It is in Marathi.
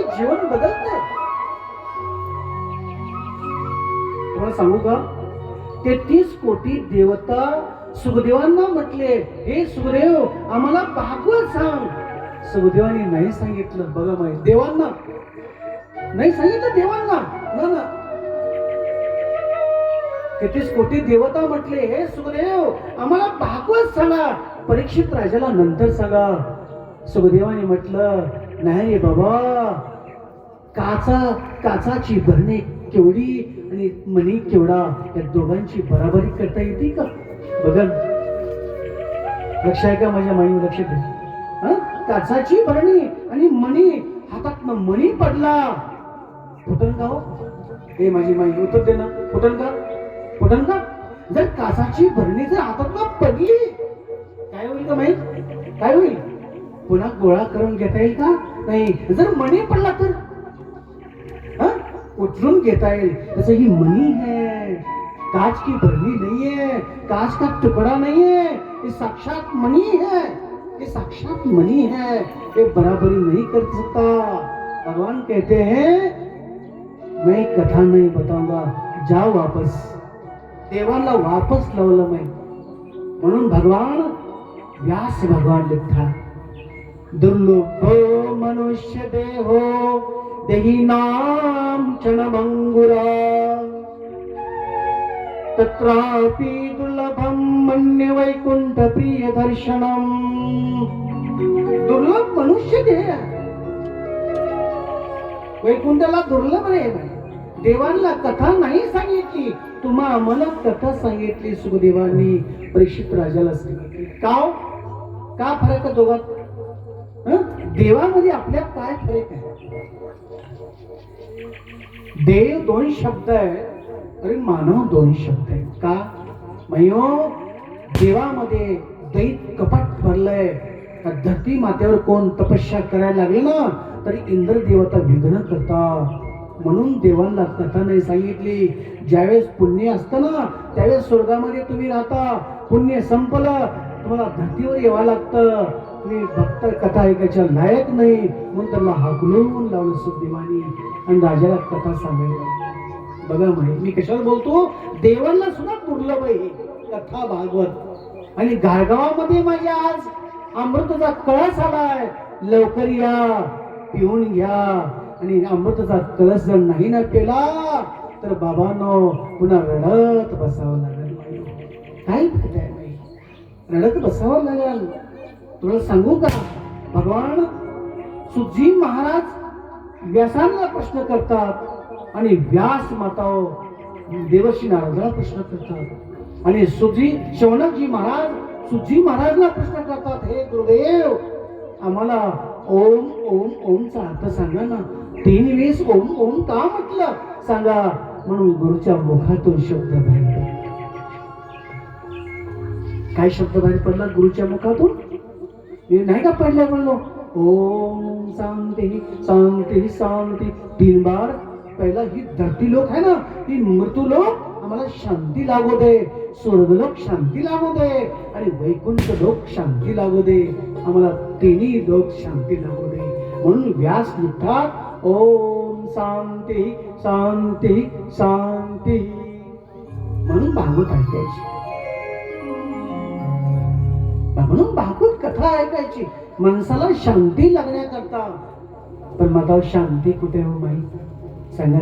काही जीवन बदलतंय. तुम्हाला सांगू का, 33 कोटी देवता सुखदेवांना म्हटले, हे सुखदेव आम्हाला भागवत सांग. सुखदेवांनी नाही सांगितलं. बघा माहिती, देवांना नाही सांगितलं, देवांना ना. 33 कोटी देवता म्हटले, हे सुखदेव आम्हाला भागवत सांगा. परीक्षित राजाला नंतर सांगा. सुखदेवाने म्हटलं, नाही रे बाबा, काचाची भरणी केवढी आणि मणी केवढा, या दोघांची बराबरी करता येते का? बघा, लक्ष आहे का माझ्या माई? लक्ष दे. काचाची भरणी आणि मणी, हातात मणी पडला, फुटन का हो? हे माझी माई उत्तर दे ना, फुटन का? फुटन का? जर काचाची भरणी जर हातात पडली, काय होईल का माई? काय होईल? पुन्हा गोळा करून घेता येईल का? नाही. जर मणी पडला तर उचलून घेता येईल. तसं ही मनी है, काच की भरणी नहीं है, काच का टुकड़ा नहीं है, ये साक्षात मनी है, ये साक्षात मनी है, ये बराबरी नहीं कर सकता. भगवान कहते हैं, मैं कथा नहीं बताऊंगा, जाओ वापस. देवाला वापस लावलं मैं. म्हणून भगवान व्यास भगवान लिखता, दुर्लभ मनुष्य देहो देही नाम क्षणभंगुरा, तत्रापि दुर्लभम मन्ये वैकुंठ प्रिय दर्शनम. दुर्लभ मनुष्य देह, वैकुंठाला दुर्लभ रे. देवांना कथा नाही सांगितली, तुम्हा आम्हाला कथा सांगितली. सुखदेवांनी परीक्षित राजाला सांगितली. का फरक आहे दोघात? देवामध्ये आपल्या काय फरक आहे? देव 2 शब्द आहे आणि मानव 2 शब्द आहे. का मयो? देवामध्ये दैत कपट भरलंय. धरती मातेवर कोण तपस्या करायला लागले ना, तरी इंद्र देवता विघ्न करतात. म्हणून देवांना कथा नाही सांगितली. ज्यावेळेस पुण्य असतं ना, त्यावेळेस स्वर्गामध्ये तुम्ही राहता. पुण्य संपलं, तुम्हाला धरतीवर यावं लागतं. तुम्ही भक्त कथा ऐकायच्या लायक नाही, म्हणून त्यांना हाकलून लावलं सुखदेवानी आणि राजाला कथा सांगायला. बघा माहिती मी कशाला बोलतो? देवांना सुद्धा दुर्लभ आहे कथा भागवत. आणि गारगावामध्ये माझ्या आज अमृताचा कळस आलाय, लवकर या, पिऊन घ्या. आणि अमृताचा कळस जर नाही ना पेला तर बाबांनो पुन्हा रडत बसावं लागेल. काय रडत बसावं लागेल. तुला सांगू का, भगवान सुखजी महाराज व्यासांना प्रश्न करतात आणि व्यास माता देवर्षी नारदाला प्रश्न करतात. आणि शौनकजी महाराज सुखजी महाराजला प्रश्न करतात, हे गुरुदेव आम्हाला ओम ओम ओमचा अर्थ सांगा ना. 3 वेळेस ओम ओम का म्हटलं सांगा. म्हणून गुरुच्या मुखातून शब्द बाहेर पडला. काय शब्द बाहेर पडला गुरुच्या मुखातून? नाही का पडल्या म्हणलो ओम शांती शांती शांती 3 बार. पहिला ही धरती लोक आहे ना, ही मृत्यू लोक आम्हाला शांती लागू दे, स्वर्गलोक शांती लागू दे आणि वैकुंठ लोक शांती लागू दे. आम्हाला 3 लोक शांती लागू दे. म्हणून व्यास लिखतात ओम शांती शांती शांती. म्हणून भागवत ऐकायची, म्हणून भागवत कथा ऐकायची माणसाला शांती लागण्याकरता. पण मला शांती कुठे हो माहिती सांगा.